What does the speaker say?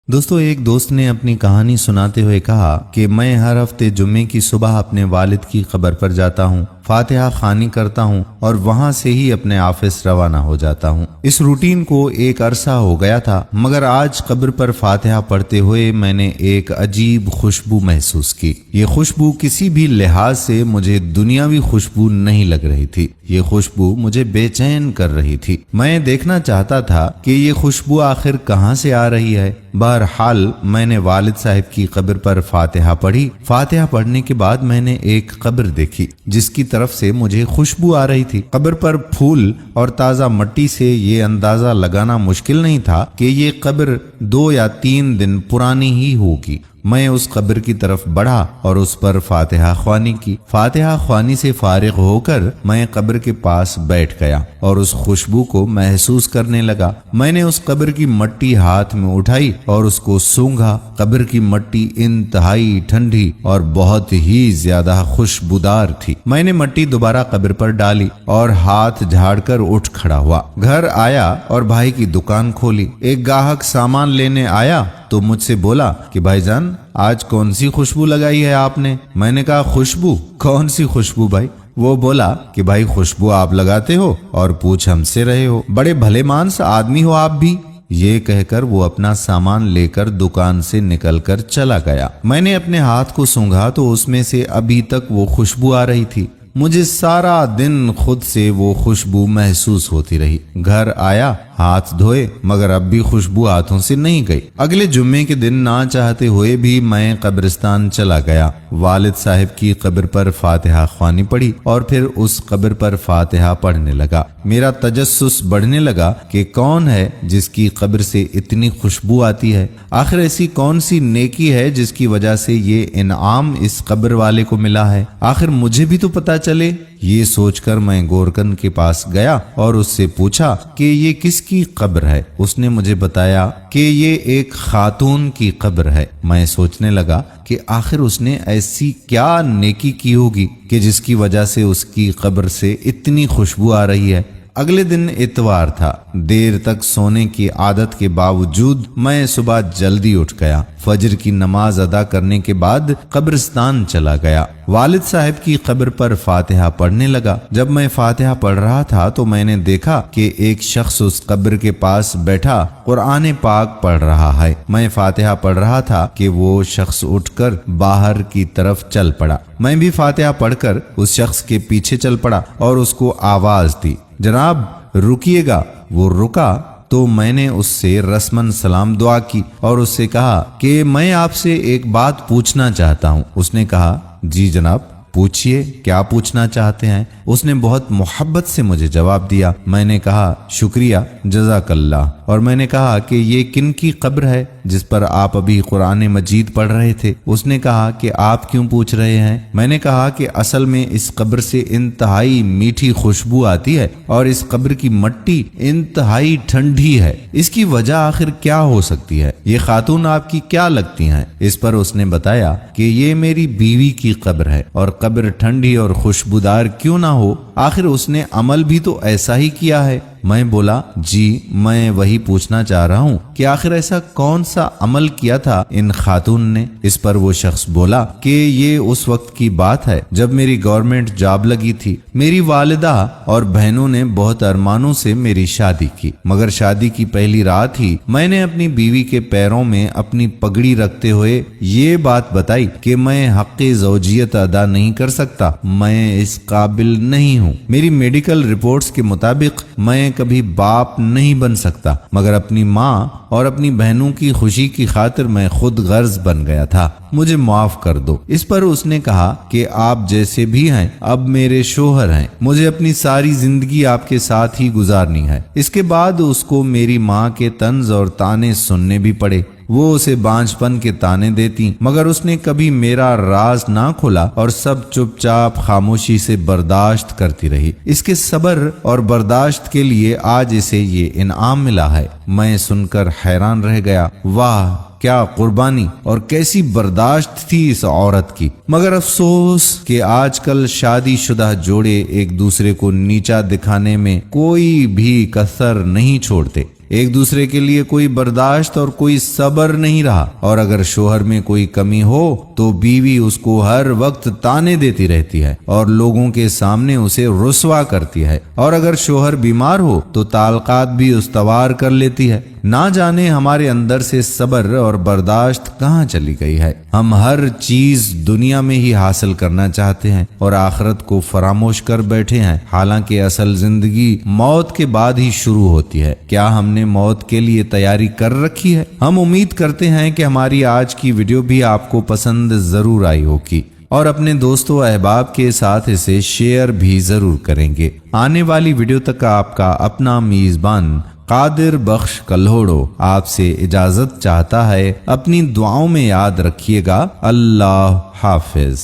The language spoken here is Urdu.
دوستو، ایک دوست نے اپنی کہانی سناتے ہوئے کہا کہ میں ہر ہفتے جمعے کی صبح اپنے والد کی قبر پر جاتا ہوں، فاتحہ خوانی کرتا ہوں اور وہاں سے ہی اپنے آفس روانہ ہو جاتا ہوں۔ اس روٹین کو ایک عرصہ ہو گیا تھا، مگر آج قبر پر فاتحہ پڑھتے ہوئے میں نے ایک عجیب خوشبو محسوس کی۔ یہ خوشبو کسی بھی لحاظ سے مجھے دنیاوی خوشبو نہیں لگ رہی تھی، یہ خوشبو مجھے بے چین کر رہی تھی۔ میں دیکھنا چاہتا تھا کہ یہ خوشبو آخر کہاں سے آ رہی ہے۔ بہرحال میں نے والد صاحب کی قبر پر فاتحہ پڑھی۔ فاتحہ پڑھنے کے بعد میں نے ایک قبر دیکھی جس کی طرف سے مجھے خوشبو آ رہی تھی۔ قبر پر پھول اور تازہ مٹی سے یہ اندازہ لگانا مشکل نہیں تھا کہ یہ قبر 2 یا 3 دن پرانی ہی ہوگی۔ میں اس قبر کی طرف بڑھا اور اس پر فاتحہ خوانی کی۔ فاتحہ خوانی سے فارغ ہو کر میں قبر کے پاس بیٹھ گیا اور اس خوشبو کو محسوس کرنے لگا۔ میں نے اس قبر کی مٹی ہاتھ میں اٹھائی اور اس کو سونگھا۔ قبر کی مٹی انتہائی ٹھنڈی اور بہت ہی زیادہ خوشبودار تھی۔ میں نے مٹی دوبارہ قبر پر ڈالی اور ہاتھ جھاڑ کر اٹھ کھڑا ہوا۔ گھر آیا اور بھائی کی دکان کھولی۔ ایک گاہک سامان لینے آیا تو مجھ سے بولا کہ بھائی جان، آج کون سی خوشبو لگائی ہے آپ نے؟ میں نے کہا خوشبو؟ کون سی خوشبو بھائی؟ وہ بولا کہ بھائی خوشبو آپ لگاتے ہو اور پوچھ ہم سے رہے ہو، بڑے بھلے مانس آدمی ہو آپ بھی۔ یہ کہہ کر وہ اپنا سامان لے کر دکان سے نکل کر چلا گیا۔ میں نے اپنے ہاتھ کو سونگھا تو اس میں سے ابھی تک وہ خوشبو آ رہی تھی۔ مجھے سارا دن خود سے وہ خوشبو محسوس ہوتی رہی۔ گھر آیا، ہاتھ دھوئے، مگر اب بھی خوشبو ہاتھوں سے نہیں گئی۔ اگلے جمعے کے دن نہ چاہتے ہوئے بھی میں قبرستان چلا گیا۔ والد صاحب کی قبر پر فاتحہ خوانی پڑھی اور پھر اس قبر پر فاتحہ پڑھنے لگا۔ میرا تجسس بڑھنے لگا کہ کون ہے جس کی قبر سے اتنی خوشبو آتی ہے؟ آخر ایسی کون سی نیکی ہے جس کی وجہ سے یہ انعام اس قبر والے کو ملا ہے؟ آخر مجھے بھی تو پتا چلے۔ یہ سوچ کر میں گورکن کے پاس گیا اور اس سے پوچھا کہ یہ کس کی قبر ہے؟ اس نے مجھے بتایا کہ یہ ایک خاتون کی قبر ہے۔ میں سوچنے لگا کہ آخر اس نے ایسی کیا نیکی کی ہوگی کہ جس کی وجہ سے اس کی قبر سے اتنی خوشبو آ رہی ہے۔ اگلے دن اتوار تھا۔ دیر تک سونے کی عادت کے باوجود میں صبح جلدی اٹھ گیا۔ فجر کی نماز ادا کرنے کے بعد قبرستان چلا گیا۔ والد صاحب کی قبر پر فاتحہ پڑھنے لگا۔ جب میں فاتحہ پڑھ رہا تھا تو میں نے دیکھا کہ ایک شخص اس قبر کے پاس بیٹھا قرآن پاک پڑھ رہا ہے۔ میں فاتحہ پڑھ رہا تھا کہ وہ شخص اٹھ کر باہر کی طرف چل پڑا۔ میں بھی فاتحہ پڑھ کر اس شخص کے پیچھے چل پڑا اور اس کو آواز دی، جناب رکیے گا۔ وہ رکا تو میں نے اس سے رسماً سلام دعا کی اور اس سے کہا کہ میں آپ سے ایک بات پوچھنا چاہتا ہوں۔ اس نے کہا جی جناب پوچھئے، کیا پوچھنا چاہتے ہیں؟ اس نے بہت محبت سے مجھے جواب دیا۔ میں نے کہا شکریہ، جزاک اللہ۔ اور میں نے کہا کہ یہ کن کی قبر ہے جس پر آپ ابھی قرآن مجید پڑھ رہے تھے؟ اس نے کہا کہ آپ کیوں پوچھ رہے ہیں؟ میں نے کہا کہ اصل میں اس قبر سے انتہائی میٹھی خوشبو آتی ہے اور اس قبر کی مٹی انتہائی ٹھنڈی ہے۔ اس کی وجہ آخر کیا ہو سکتی ہے؟ یہ خاتون آپ کی کیا لگتی ہیں؟ اس پر اس نے بتایا کہ یہ میری بیوی کی قبر ہے۔ اور قبر ٹھنڈی اور خوشبودار کیوں نہ ہو؟ آخر اس نے عمل بھی تو ایسا ہی کیا ہے۔ میں بولا جی میں وہی پوچھنا چاہ رہا ہوں کہ آخر ایسا کون سا عمل کیا تھا ان خاتون نے؟ اس پر وہ شخص بولا کہ یہ اس وقت کی بات ہے جب میری گورنمنٹ جاب لگی تھی۔ میری والدہ اور بہنوں نے بہت ارمانوں سے میری شادی کی، مگر شادی کی پہلی رات ہی میں نے اپنی بیوی کے پیروں میں اپنی پگڑی رکھتے ہوئے یہ بات بتائی کہ میں حق زوجیت ادا نہیں کر سکتا، میں اس قابل نہیں ہوں۔ میری میڈیکل رپورٹس کے مطابق میں کبھی باپ نہیں بن سکتا، مگر اپنی ماں اور اپنی بہنوں کی خوشی کی خاطر میں خود غرض بن گیا تھا، مجھے معاف کر دو۔ اس پر اس نے کہا کہ آپ جیسے بھی ہیں اب میرے شوہر ہیں، مجھے اپنی ساری زندگی آپ کے ساتھ ہی گزارنی ہے۔ اس کے بعد اس کو میری ماں کے طنز اور تانے سننے بھی پڑے۔ وہ اسے بانجھ پن کے تانے دیتی، مگر اس نے کبھی میرا راز نہ کھولا اور سب چپ چاپ خاموشی سے برداشت کرتی رہی۔ اس کے صبر اور برداشت کے لیے آج اسے یہ انعام ملا ہے۔ میں سن کر حیران رہ گیا۔ واہ کیا قربانی اور کیسی برداشت تھی اس عورت کی۔ مگر افسوس کہ آج کل شادی شدہ جوڑے ایک دوسرے کو نیچا دکھانے میں کوئی بھی کسر نہیں چھوڑتے۔ ایک دوسرے کے لیے کوئی برداشت اور کوئی صبر نہیں رہا، اور اگر شوہر میں کوئی کمی ہو تو بیوی اس کو ہر وقت تانے دیتی رہتی ہے اور لوگوں کے سامنے اسے رسوا کرتی ہے، اور اگر شوہر بیمار ہو تو تعلقات بھی استوار کر لیتی ہے۔ نہ جانے ہمارے اندر سے صبر اور برداشت کہاں چلی گئی ہے۔ ہم ہر چیز دنیا میں ہی حاصل کرنا چاہتے ہیں اور آخرت کو فراموش کر بیٹھے ہیں، حالانکہ اصل زندگی موت کے بعد ہی شروع ہوتی ہے۔ کیا ہم نے موت کے لیے تیاری کر رکھی ہے؟ ہم امید کرتے ہیں کہ ہماری آج کی ویڈیو بھی آپ کو پسند ضرور آئی ہوگی، اور اپنے دوستوں احباب کے ساتھ اسے شیئر بھی ضرور کریں گے۔ آنے والی ویڈیو تک آپ کا اپنا میزبان قادر بخش کلہوڑو آپ سے اجازت چاہتا ہے۔ اپنی دعاؤں میں یاد رکھیے گا۔ اللہ حافظ۔